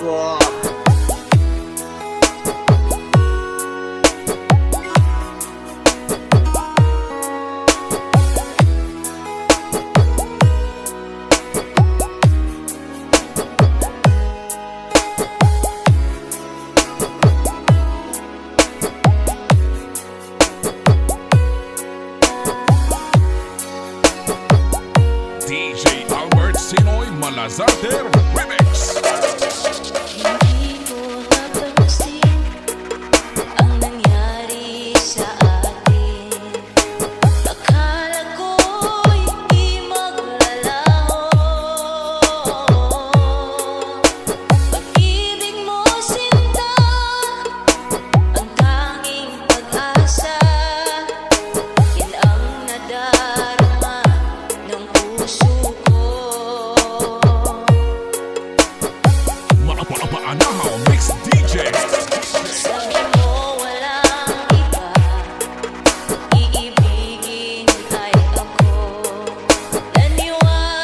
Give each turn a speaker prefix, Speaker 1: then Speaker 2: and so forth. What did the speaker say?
Speaker 1: puso.
Speaker 2: DJ Albert Sinoy Malazater Remix.
Speaker 3: Hindi ko napansin ang nangyari sa atin. Akala ko'y di maglalaho. Pag-ibig mo, sinta, ang tanging pag-asa. Yan ang nadarama ng puso ko.
Speaker 2: Maapa-apaanahaw Mix DJ.
Speaker 3: Sabi